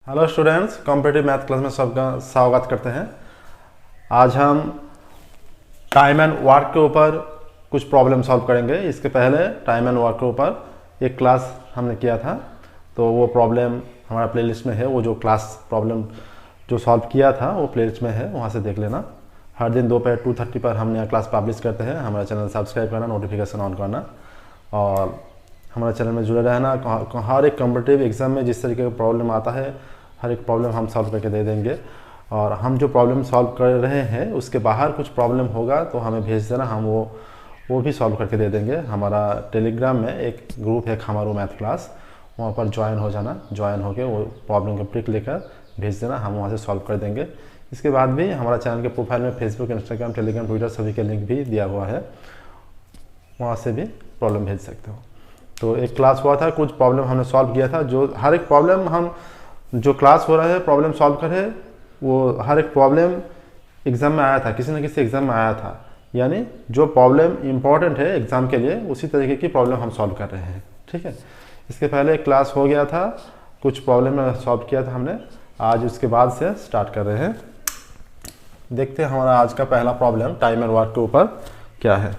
Hello students, competitive math class में सबका स्वागत करते हैं। आज हम टाइम एंड वर्क के ऊपर कुछ प्रॉब्लम सॉल्व करेंगे। इसके पहले टाइम एंड वर्क के ऊपर एक क्लास हमने किया था, तो वो प्रॉब्लम हमारा प्लेलिस्ट में है। वो जो क्लास प्रॉब्लम जो सॉल्व किया था वो प्लेलिस्ट में है, वहाँ से देख लेना। हर दिन दोपहर 2:30 पर हम नया क्लास पब्लिश करते हैं। हमारा चैनल सब्सक्राइब करना, नोटिफिकेशन ऑन करना और हमारे चैनल में जुड़े रहना। हर एक कॉम्पिटिटिव एग्जाम में जिस तरीके का प्रॉब्लम आता है, हर एक प्रॉब्लम हम सॉल्व करके दे देंगे। और हम जो प्रॉब्लम सॉल्व कर रहे हैं उसके बाहर कुछ प्रॉब्लम होगा तो हमें भेज देना, हम वो भी सॉल्व करके दे देंगे। हमारा टेलीग्राम में एक ग्रुप है खमारू मैथ क्लास, वहाँ पर ज्वाइन हो जाना। ज्वाइन होकर वो प्रॉब्लम का पिक लेकर भेज देना, हम वहाँ से सॉल्व कर देंगे। इसके बाद भी हमारा चैनल के प्रोफाइल में फेसबुक, इंस्टाग्राम, टेलीग्राम, ट्विटर सभी के लिंक भी दिया हुआ है, वहाँ से भी प्रॉब्लम भेज सकते हो। तो एक क्लास हुआ था, कुछ प्रॉब्लम हमने सॉल्व किया था। जो हर एक प्रॉब्लम हम जो क्लास हो रहा है प्रॉब्लम सॉल्व करे, वो हर एक प्रॉब्लम एग्ज़ाम में आया था, किसी न किसी एग्ज़ाम में आया था। यानी जो प्रॉब्लम इम्पॉर्टेंट है एग्ज़ाम के लिए, उसी तरीके की प्रॉब्लम हम सॉल्व कर रहे हैं। ठीक है, इसके पहले एक क्लास हो गया था, कुछ प्रॉब्लम सॉल्व किया था हमने। आज उसके बाद से स्टार्ट कर रहे हैं। देखते हैं हमारा आज का पहला प्रॉब्लम टाइम एंड वर्क के ऊपर क्या है।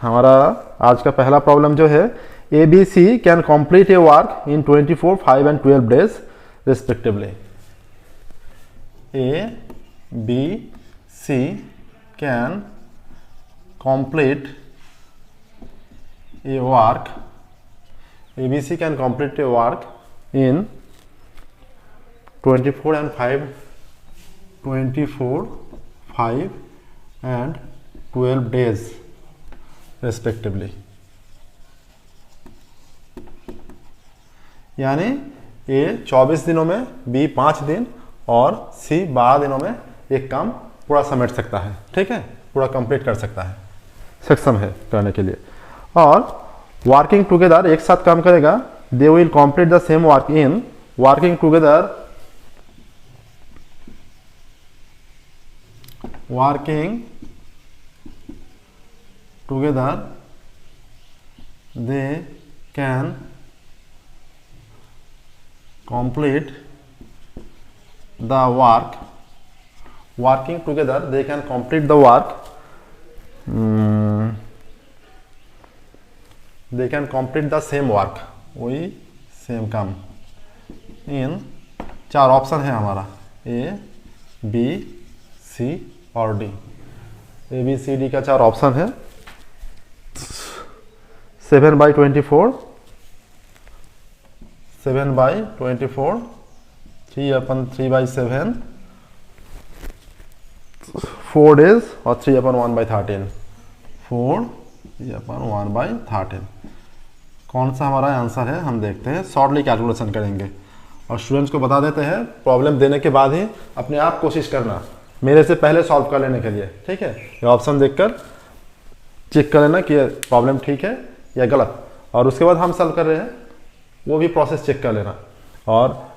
हमारा आज का पहला प्रॉब्लम जो है, ABC can complete a work in 24, 5 and 12 days respectively. A, B, C can complete a work. ABC can complete a work in 24 and 5, 24, 5 and 12 days respectively. यानी A 24 दिनों में, B 5 दिन और C 12 दिनों में एक काम पूरा समेट सकता है। ठीक है, पूरा कंप्लीट कर सकता है, सक्षम है करने के लिए। और वर्किंग टुगेदर एक साथ काम करेगा, they will complete the same work in working together they can complete the work. Working together they can complete the work. They can complete the same work, वही सेम काम। इन 4 ऑप्शन है हमारा, A, B, C और D। A, B, C, D का 4 option है। 7/24, 7/24, 3/3/7, 4 days और 3/1/13, 4/1/13। कौन सा हमारा आंसर है हम देखते हैं, शॉर्टली कैलकुलेशन करेंगे और स्टूडेंट्स को बता देते हैं। प्रॉब्लम देने के बाद ही अपने आप कोशिश करना, मेरे से पहले सॉल्व कर लेने के लिए। ठीक है, ये ऑप्शन देखकर चेक कर लेना कि प्रॉब्लम ठीक है या गलत, और उसके बाद हम सॉल्व कर रहे हैं वो भी प्रोसेस चेक कर लेना। और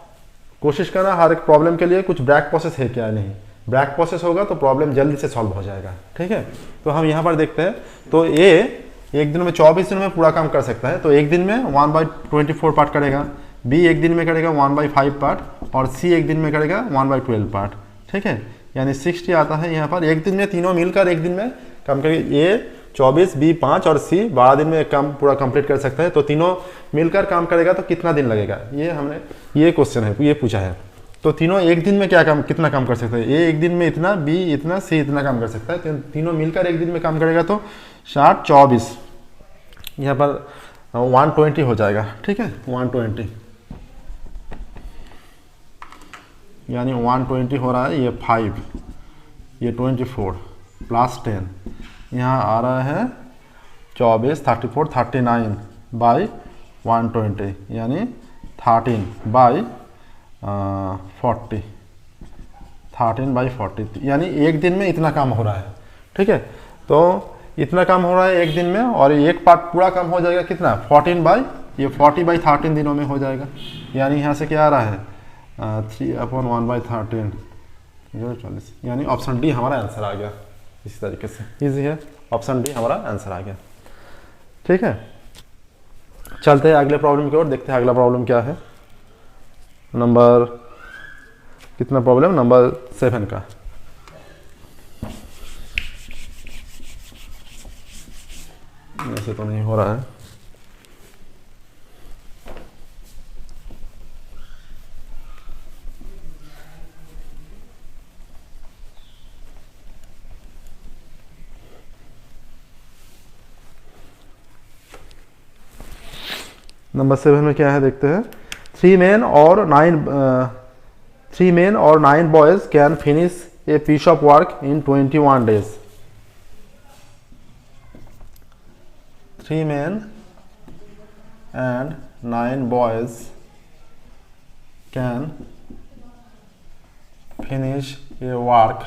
कोशिश करना हर एक प्रॉब्लम के लिए कुछ ब्रैक प्रोसेस है क्या नहीं। ब्रैक प्रोसेस होगा तो प्रॉब्लम जल्दी से सॉल्व हो जाएगा। ठीक है, तो हम यहाँ पर देखते हैं। तो A एक दिन में 24 दिन में पूरा काम कर सकता है, तो एक दिन में 1/24 पार्ट करेगा। B एक दिन में करेगा 1/5 पार्ट और C एक दिन में करेगा 1/12 पार्ट। ठीक है, यानी 60 आता है यहाँ पर। एक दिन में तीनों मिलकर एक दिन में काम करेंगे। A 24, B 5 और C 12 दिन में काम पूरा कंप्लीट कर सकता है। तो तीनों मिलकर काम करेगा तो कितना दिन लगेगा, ये हमने ये क्वेश्चन है, ये पूछा है। तो तीनों एक दिन में कितना काम कर सकते हैं। A एक दिन में इतना, B इतना, C इतना काम कर सकता है। तो तीनों मिलकर एक दिन में काम करेगा तो 60, 24 यहाँ पर 120 हो जाएगा। ठीक है, 120 यानी 120 हो रहा है। ये 5, ये 24 प्लस 10, यहाँ आ रहा है 24, 34, 39/120 यानी 13/40, 13/40 यानी एक दिन में इतना काम हो रहा है। ठीक है, तो इतना काम हो रहा है एक दिन में, और एक पार्ट पूरा काम हो जाएगा कितना, 40/13 दिनों में हो जाएगा। यानी यहाँ से क्या आ रहा है 3/1/13, 040, यानी ऑप्शन डी हमारा आंसर आ गया। इसी तरीके से इजी है, ऑप्शन डी हमारा आंसर आ गया। ठीक है, चलते हैं अगले प्रॉब्लम की ओर, देखते हैं अगला प्रॉब्लम क्या है। नंबर कितना प्रॉब्लम, नंबर 7 का। ऐसे तो नहीं हो रहा है। नंबर 7 में क्या है देखते हैं। 3 men or 9 boys can finish a piece of work in 21 days. 3 men and 9 boys can finish a work.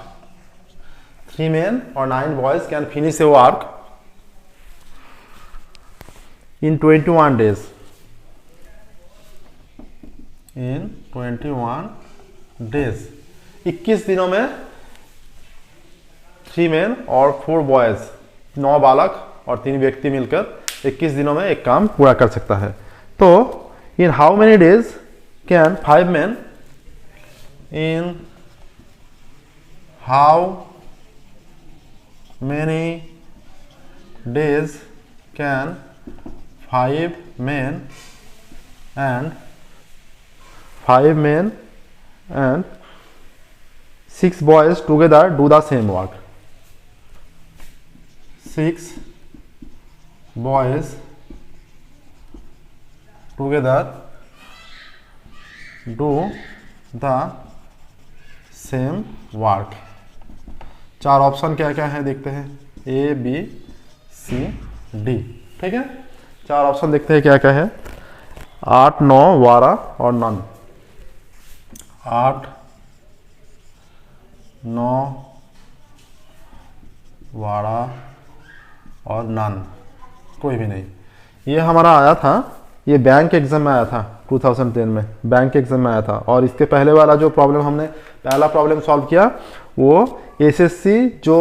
3 men or 9 boys can finish a work in 21 days. In 21 days, 21 दिनों में 3 men और 4 boys, 9 बालक और 3 व्यक्ति मिलकर 21 दिनों में एक काम पूरा कर सकता है। तो in how many days can 5 men, in how many days can 5 men and 6 boys together do the same work? 6 boys together do the same work. 4 option क्या क्या है देखते हैं, A, B, C, D। ठीक है, 4 ऑप्शन देखते हैं क्या क्या है। 8, 9, 12 और नन। 8, 9, 12 और नन, कोई भी नहीं। ये हमारा आया था, ये बैंक एग्जाम में आया था 2010 में, बैंक एग्जाम में आया था। और इसके पहले वाला जो प्रॉब्लम हमने पहला प्रॉब्लम सॉल्व किया वो एसएससी जो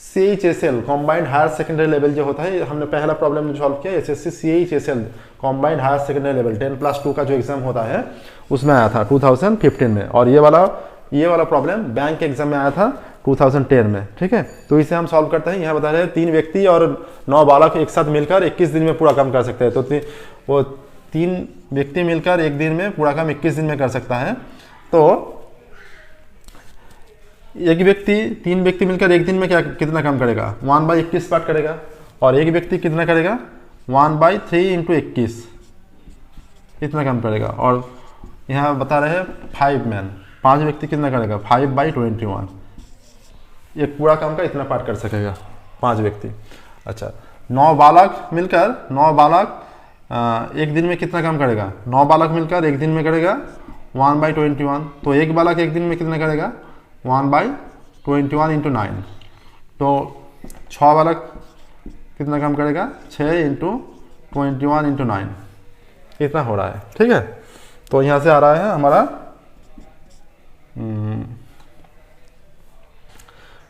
CHSL combined higher secondary level जो होता है, हमने पहला प्रॉब्लम जो सॉल्व किया SSC CHSL combined higher secondary level 10+2 का जो एग्जाम होता है उसमें आया था 2015 में। और ये वाला प्रॉब्लम बैंक एग्जाम में आया था 2010 में। ठीक है, तो इसे हम सॉल्व करते हैं। यहाँ बता रहे हैं 3 व्यक्ति और 9 बालक एक साथ मिलकर 21 दिन में पूरा काम कर सकते हैं। तो वो 3 व्यक्ति मिलकर एक दिन में पूरा काम 21 दिन में कर सकता है। तो 3 व्यक्ति मिलकर एक दिन में कितना काम करेगा, 1/21 पार्ट करेगा। और एक व्यक्ति कितना करेगा, 1/3 × 21 इतना काम करेगा। और यहाँ बता रहे हैं 5 मैन, 5 व्यक्ति कितना करेगा, 5/21 एक पूरा काम का इतना पार्ट कर सकेगा 5 व्यक्ति। अच्छा, 9 बालक मिलकर 9 बालक एक दिन में कितना काम करेगा, 9 बालक मिलकर एक दिन में करेगा 1/21। तो एक बालक एक दिन में कितना करेगा, 1/21 × 9। तो 6 बालक कितना काम करेगा, 6 × 21 × 9 इतना हो रहा है। ठीक है, तो यहाँ से आ रहा है हमारा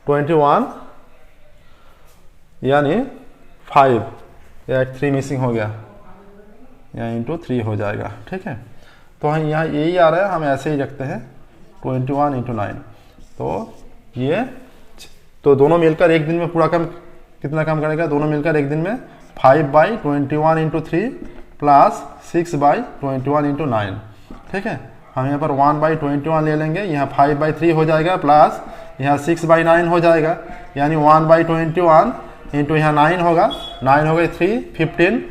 21 यानी 5 या 3 मिसिंग हो गया, या × 3 हो जाएगा। ठीक है, तो हम यहाँ यही आ रहा है, हम ऐसे ही रखते हैं 21 × 9। तो ये तो दोनों मिलकर एक दिन में पूरा काम कितना काम करेगा, दोनों मिलकर एक दिन में 5/21 × 3 प्लस 6/21 × 9। ठीक है, हम यहाँ पर 1/21 ले लेंगे, यहाँ 5/3 हो जाएगा प्लस यहाँ 6/9 हो जाएगा, यानी 1/21 × यहाँ 9 होगा, 9 हो गई 3, 15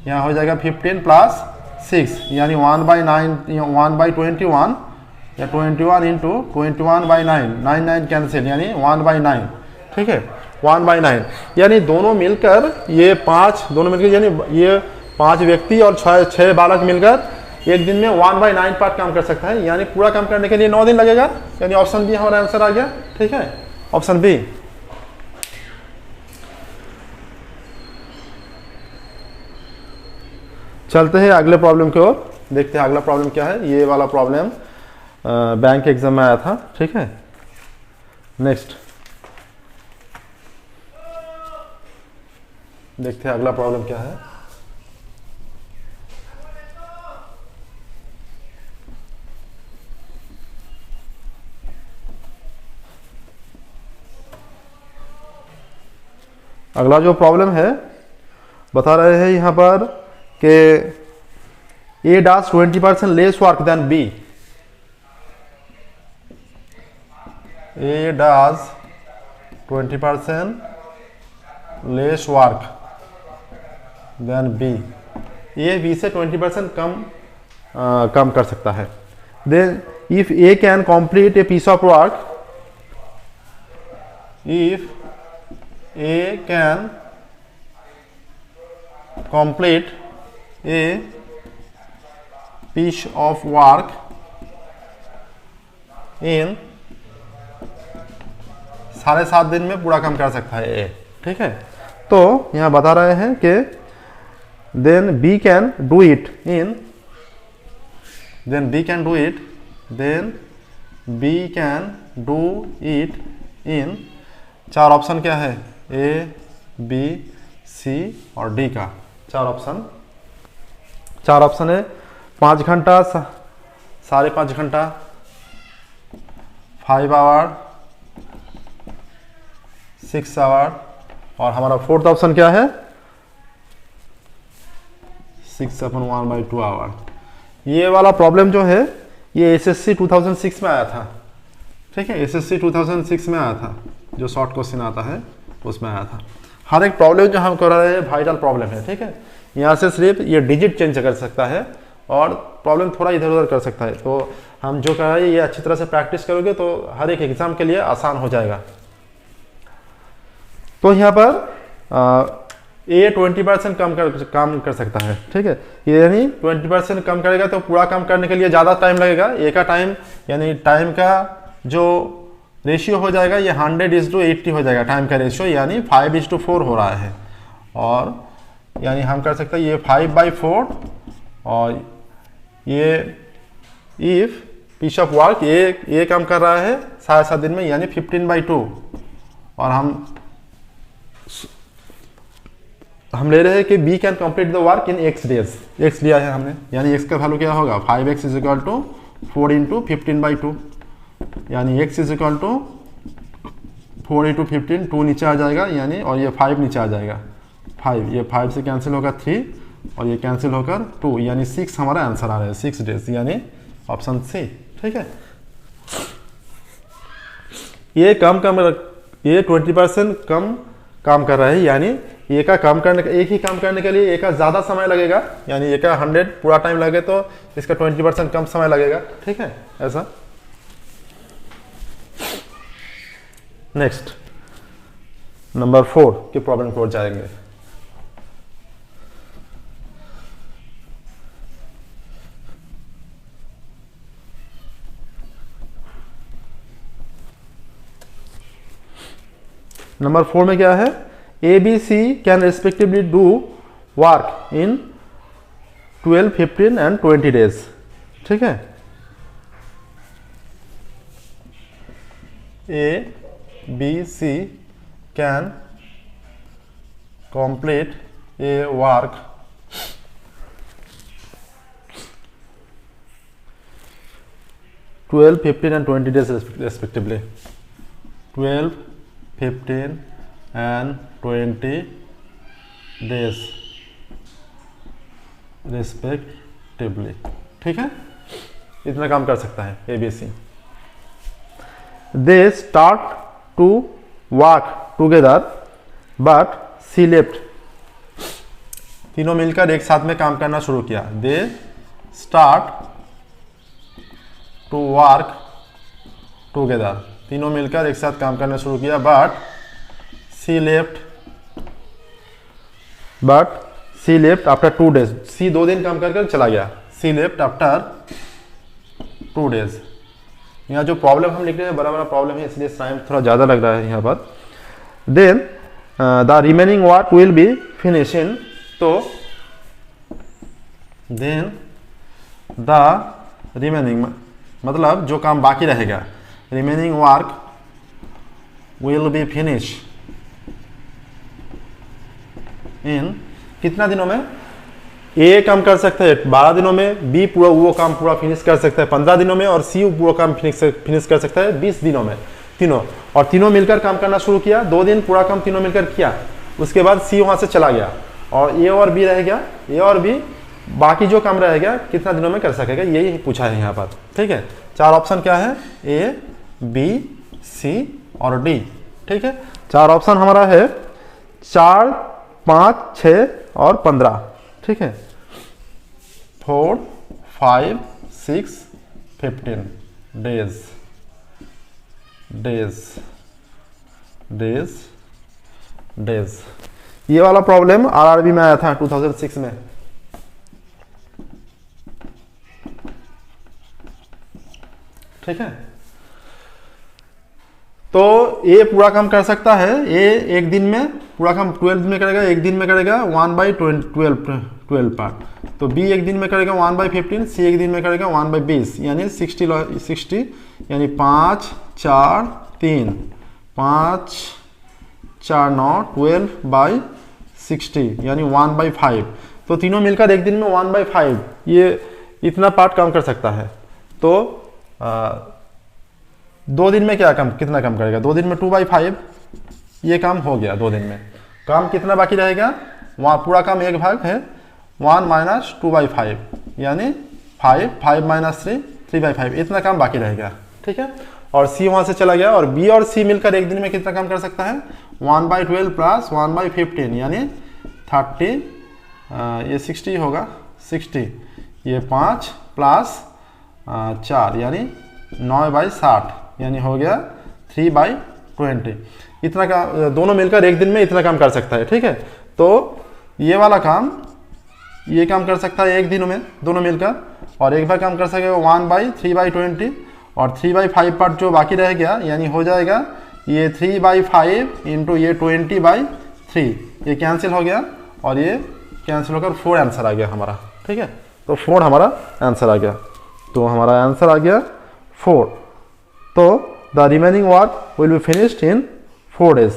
यहाँ हो जाएगा 15 प्लस 6 यानी 1/21 या 21 × 21/9, 9 कैंसिल यानी 1/9। ठीक है, 1/9 यानी दोनों मिलकर ये 5 यानी ये 5 व्यक्ति और 6 बालक मिलकर एक दिन में 1/9 पार्ट काम कर सकता है, यानी पूरा काम करने के लिए 9 दिन लगेगा। यानी ऑप्शन बी हमारा आंसर आ गया। ठीक है, ऑप्शन बी। चलते हैं अगले प्रॉब्लम की ओर, देखते हैं अगला प्रॉब्लम क्या है। ये वाला प्रॉब्लम बैंक एग्जाम में आया था। ठीक है, नेक्स्ट देखते हैं अगला प्रॉब्लम क्या है। अगला जो प्रॉब्लम है बता रहे हैं यहाँ पर कि A does 20% less work than B. A does 20% less work than B. A B से 20% कम कर सकता है. Then if A can complete a piece of work, if A can complete a piece of work in 7.5 दिन में पूरा काम कर सकता है ए, ठीक है. तो यहाँ बता रहे हैं कि then B can do it in, then B can do it, then B can do it in, 4 option क्या है, ए बी सी और डी का 4 ऑप्शन है. 5 घंटा, 5.5 घंटा, 5 आवर, 6 आवर, और हमारा 4th ऑप्शन क्या है, 6/1/2 आवर. ये वाला प्रॉब्लम जो है ये एसएससी 2006 में आया था, ठीक है. एसएससी 2006 में आया था, जो शॉर्ट क्वेश्चन आता है उसमें आया था. हर एक प्रॉब्लम जो हम कर रहे हैं वाइटल प्रॉब्लम है, ठीक है. यहाँ से सिर्फ ये डिजिट चेंज कर सकता है और प्रॉब्लम थोड़ा इधर उधर कर सकता है. तो हम जो कर रहे हैं ये अच्छी तरह से प्रैक्टिस करोगे तो हर एक एग्जाम के लिए आसान हो जाएगा. तो यहाँ पर ए 20% काम कर सकता है, ठीक है. ये यानी 20% कम करेगा तो पूरा काम करने के लिए ज़्यादा टाइम लगेगा. ए का टाइम यानी टाइम का जो रेशियो हो जाएगा ये 100:80 हो जाएगा. टाइम का रेशियो यानी 5:4 हो रहा है. और यानी हम कर सकते हैं ये 5/4 और ये इफ पीस ऑफ वर्क ये काम कर रहा है 7.5 दिन में यानी 15/2. और हम ले रहे हैं कि B can complete the work in x days. x लिया है हमने, यानी x का वैल्यू क्या होगा, 5x = 4 × 15/2, यानी x = 4 × 15, 2 नीचे आ जाएगा यानी, और ये 5 नीचे आ जाएगा. 5 ये 5 से कैंसिल होगा 3 और ये कैंसिल होकर 2 यानी 6 हमारा आंसर आ रहा है, 6 डेज यानी ऑप्शन सी, ठीक है. ये 20% कम काम कर रहा है, यानी एक ही काम करने के लिए एक का ज़्यादा समय लगेगा, यानी एक का 100 पूरा टाइम लगे तो इसका 20% कम समय लगेगा, ठीक है. ऐसा. नेक्स्ट नंबर 4 के प्रॉब्लम को जाएंगे. नंबर 4 में क्या है, A B C can respectively do work in 12, 15 and 20 days, ठीक है. A B C can complete a work (12, 15 and 20 days respectively). 12, 15 and 20 days respectively, ठीक है. इतना काम कर सकता है A B C. They start to work together but she left. तीनों मिलकर एक साथ में काम करना शुरू किया. They start to work together. तीनों मिलकर एक साथ काम करना शुरू किया. But she left after 2 days. she 2 दिन काम कर चला गया. she left after 2 days. यहाँ जो प्रॉब्लम हम लिख रहे हैं बड़ा प्रॉब्लम है, इसलिए टाइम थोड़ा ज़्यादा लग रहा है यहाँ पर. Then the remaining work will be finish in, तो देन द रिमेनिंग मतलब जो काम बाकी रहेगा, remaining work will be finish in कितना दिनों में, ए काम कर सकता है 12 दिनों में, बी वो काम पूरा फिनिश कर सकता है 15 दिनों में, और सी पूरा काम फिनिश कर सकता है 20 दिनों में. तीनों मिलकर काम करना शुरू किया. 2 दिन पूरा काम तीनों मिलकर किया. उसके बाद सी वहाँ से चला गया और ए और बी रह गया। ए और बी बाकी जो काम रह गया कितना दिनों में कर सकेगा, यही पूछा है यहाँ पर। ठीक है, 4 ऑप्शन क्या है, ए बी सी और डी। ठीक है, 4 ऑप्शन हमारा है 4, 5, 6 और 15। ठीक है, 4, 5, 6, 15 डेज डेज डेज डेज। ये वाला प्रॉब्लम आरआरबी में आया था 2006 में। ठीक है, तो ए पूरा काम कर सकता है, ए एक दिन में पूरा काम 12 में करेगा, एक दिन में करेगा 1/12 पार्ट। तो बी एक दिन में करेगा 1/15, सी एक दिन में करेगा 1/20 यानी 60 यानी 5, 4, 3, 5, 4, 9, 12/60 यानी 1/5। तो तीनों मिलकर एक दिन में 1/5 ये इतना पार्ट काम कर सकता है। तो 2 दिन में कितना काम करेगा, 2 दिन में 2/5 ये काम हो गया। 2 दिन में काम कितना बाकी रहेगा, वहाँ पूरा काम एक भाग है 1 - 2/5 यानी 5 - 3/5 इतना काम बाकी रहेगा। ठीक है, और सी वहाँ से चला गया और बी और सी मिलकर एक दिन में कितना काम कर सकता है, 1/12 प्लस 1/15 यानी 30, ये 60 होगा, 60 ये 5 प्लस 4 यानी 9/60 यानी हो गया 3/20। इतना का दोनों मिलकर एक दिन में इतना काम कर सकता है। ठीक है, तो ये वाला काम ये काम कर सकता है एक दिन में दोनों मिलकर, और एक बार काम कर सकेगा 1/3/20 और 3/5 पार्ट जो बाकी रह गया यानी हो जाएगा ये 3/5 इंटू ये 20/3 ये कैंसिल हो गया और ये कैंसिल होकर 4 आंसर आ गया हमारा। ठीक है, तो 4 हमारा आंसर आ गया। तो हमारा आंसर आ गया 4। तो the remaining work will be finished in 4 days.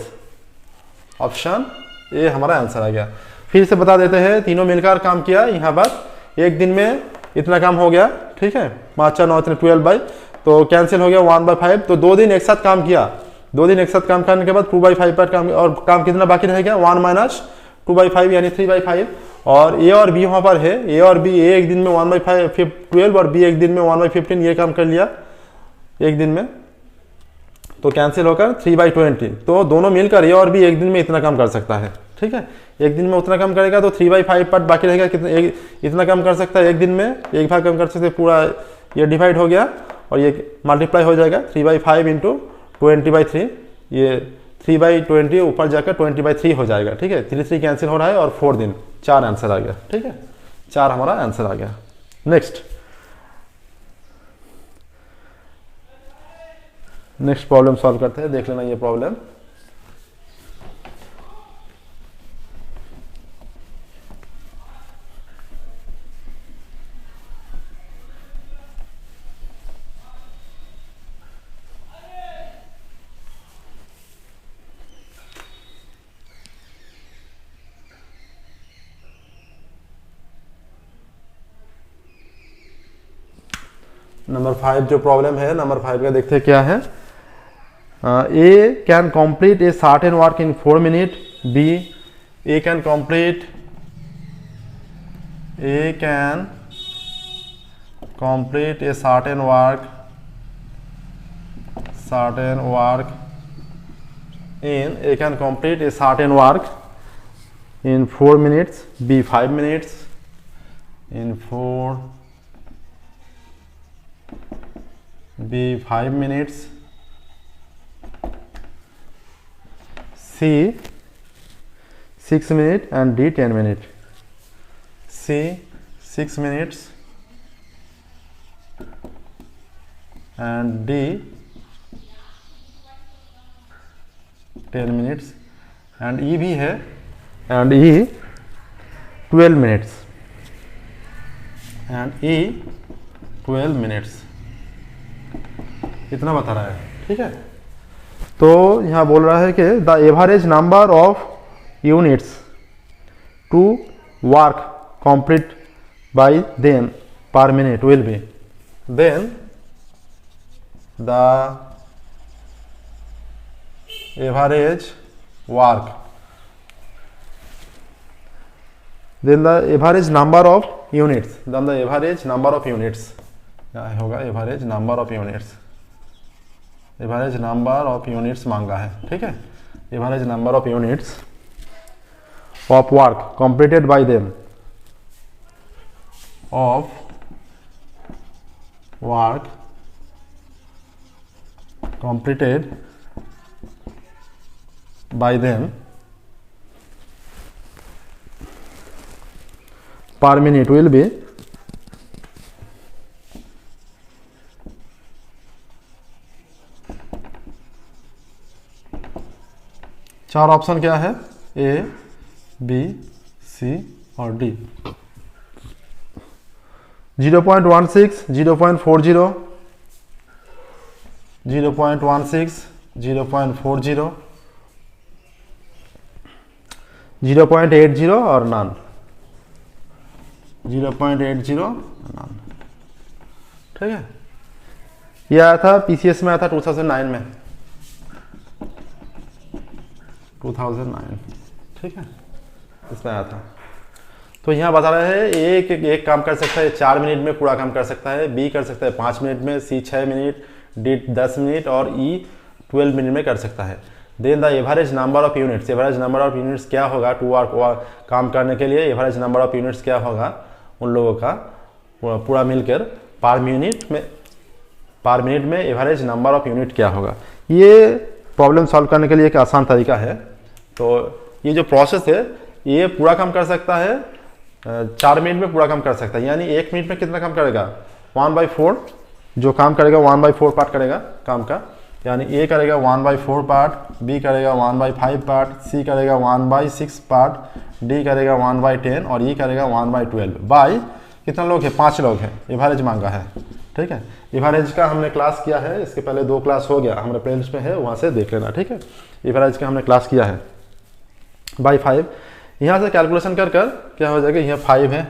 Option A हमारा आंसर आ गया। फिर से बता देते हैं, तीनों मिलकर काम किया यहाँ पर एक दिन में इतना काम हो गया। ठीक है, 5, 4, 9, 12 तो कैंसिल हो गया 1/5। तो 2 दिन एक साथ काम किया, 2 दिन एक साथ काम करने के बाद 2/5 पर काम, और काम कितना बाकी रह गया 1 - 2/5 यानी 3/5। और ए और बी वहाँ पर है, ए और बी, ए एक दिन में 1/12 और बी एक दिन में 1/15 ये काम कर लिया एक दिन में, तो कैंसिल होकर 3/20। तो दोनों मिलकर ए और बी एक दिन में इतना काम कर सकता है। ठीक है, एक दिन में उतना काम करेगा तो 3/5 पार्ट बाकी रहेगा, कितना इतना काम कर सकता है एक दिन में, एक भाग काम कर सकते, पूरा ये डिवाइड हो गया और ये मल्टीप्लाई हो जाएगा 3/5 इंटू 20/3 ये 3/20 ऊपर जाकर 20/3 हो जाएगा। ठीक है, 3 कैंसिल हो रहा है और 4 दिन 4 आंसर आ गया। ठीक है, 4 हमारा आंसर आ गया। नेक्स्ट प्रॉब्लम सॉल्व करते हैं, देख लेना ये प्रॉब्लम। नंबर 5 जो प्रॉब्लम है, नंबर 5 का देखते हैं क्या है। A can complete a certain work in 4 minute. B A can complete a certain work in 4 minutes. B 5 minutes in 5 minutes. C 6 minutes and D 10 minutes. C 6 minutes and D 10 minutes and E भी है and E 12 minutes and E 12 minutes इतना बता रहा है। ठीक है, तो यहाँ बोल रहा है कि the average number of units to work complete by them per minute will be, then the average work then the average number of units, then the average number of units क्या होगा, average number of units, average number of units मांगा है, ठीक है। Average number of units of work completed by them, of work completed by them per minute will be चार option क्या है, A B सी और डी। 0.16, 0.40, 0.16, 0.40, 0.80 और नन, 0.80 नन, ठीक है। ये आया था पीसीएस में, आया था 2009 में, 2009, ठीक है, इसमें आया था। तो यहाँ बता रहे हैं एक काम कर सकता है 4 मिनट में पूरा काम कर सकता है, बी कर सकता है 5 मिनट में, सी 6 मिनट, डी 10 मिनट और ई 12 मिनट में कर सकता है। Then the average number of units, average number of units क्या होगा टू वर्क काम करने के लिए, एवरेज नंबर ऑफ यूनिट्स क्या होगा उन लोगों का पूरा मिलकर पर मिनट में एवरेज नंबर ऑफ यूनिट क्या होगा। ये प्रॉब्लम सॉल्व करने के लिए एक आसान तरीका है। तो ये जो प्रोसेस है ये पूरा काम कर सकता है 4 मिनट में पूरा काम कर सकता है, यानी 1 मिनट में कितना काम करेगा 1/4, जो काम करेगा 1/4 पार्ट करेगा काम का, यानी ए करेगा 1/4 पार्ट, बी करेगा 1/5 पार्ट, सी करेगा 1/6 पार्ट, डी करेगा 1/10 और ई करेगा 1/12 बाई कितना लोग हैं 5 लोग हैं। एवरेज मांगा है, ठीक है। एवरेज का हमने क्लास किया है, इसके पहले 2 क्लास हो गया, हमारे प्लेलिस्ट में है, वहाँ से देख लेना, ठीक है। एवरेज का हमने क्लास किया है बाई 5, यहाँ से कैलकुलेशन कर क्या हो जाएगा, यहाँ 5 है,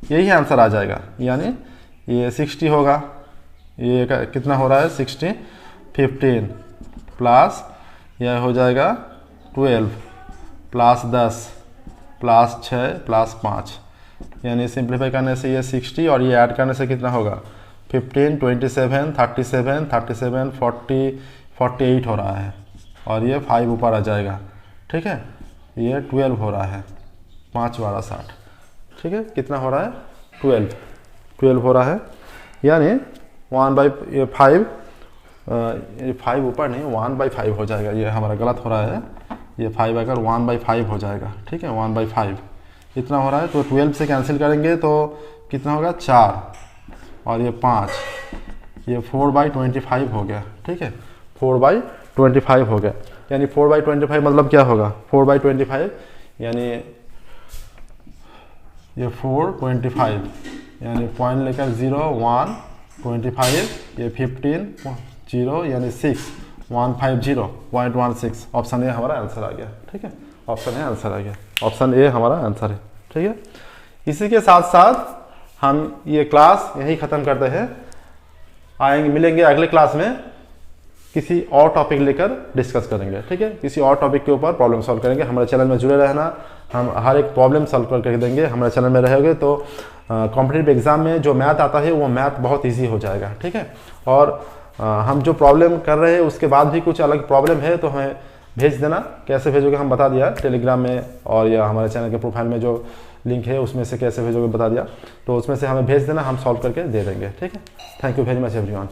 यही आंसर आ जाएगा, यानी ये 60 होगा, ये कितना हो रहा है 60, 15 प्लस यह हो जाएगा 12 प्लस 10 प्लस 6 प्लस 5, यानी सिंप्लीफाई करने से ये 60 और ये ऐड करने से कितना होगा 15, 27, 37, 37, 40, 48 हो रहा है और ये 5 ऊपर आ जाएगा, ठीक है। ये 12 हो रहा है, 5 12 60, ठीक है। कितना हो रहा है 12 हो रहा है, यानी 1/5, 5 ऊपर नहीं 1/5 हो जाएगा, ये हमारा गलत हो रहा है, ये 5 अगर 1/5 हो जाएगा, ठीक है 1/5 इतना हो रहा है। तो 12 से कैंसिल करेंगे तो कितना होगा 4 और ये 5, ये 4/25 हो गया, ठीक है 4/25 हो गया, यानी 4/25 मतलब क्या होगा 4/25 यानी ये 4/25 यानी पॉइंट लेकर 0 1 25, ये 15 0 यानी 6 150.16, ऑप्शन ए हमारा आंसर आ गया, ठीक है। ऑप्शन ए आंसर आ गया, ऑप्शन ए हमारा आंसर है, ठीक है। इसी के साथ साथ हम ये क्लास यही ख़त्म करते हैं, मिलेंगे अगले क्लास में, किसी और टॉपिक लेकर डिस्कस करेंगे, ठीक है। किसी और टॉपिक के ऊपर प्रॉब्लम सॉल्व करेंगे। हमारे चैनल में जुड़े रहना, हम हर एक प्रॉब्लम सॉल्व करके देंगे। हमारे चैनल में रहोगे तो कॉम्पिटिटिव एग्जाम में जो मैथ आता है वो मैथ बहुत ईजी हो जाएगा, ठीक है। और हम जो प्रॉब्लम कर रहे हैं उसके बाद भी कुछ अलग प्रॉब्लम है तो हमें भेज देना, कैसे भेजोगे हम बता दिया टेलीग्राम में, और या हमारे चैनल के प्रोफाइल में जो लिंक है उसमें से कैसे भेजोगे बता दिया, तो उसमें से हमें भेज देना, हम सॉल्व करके दे देंगे, ठीक है। Thank you very much everyone.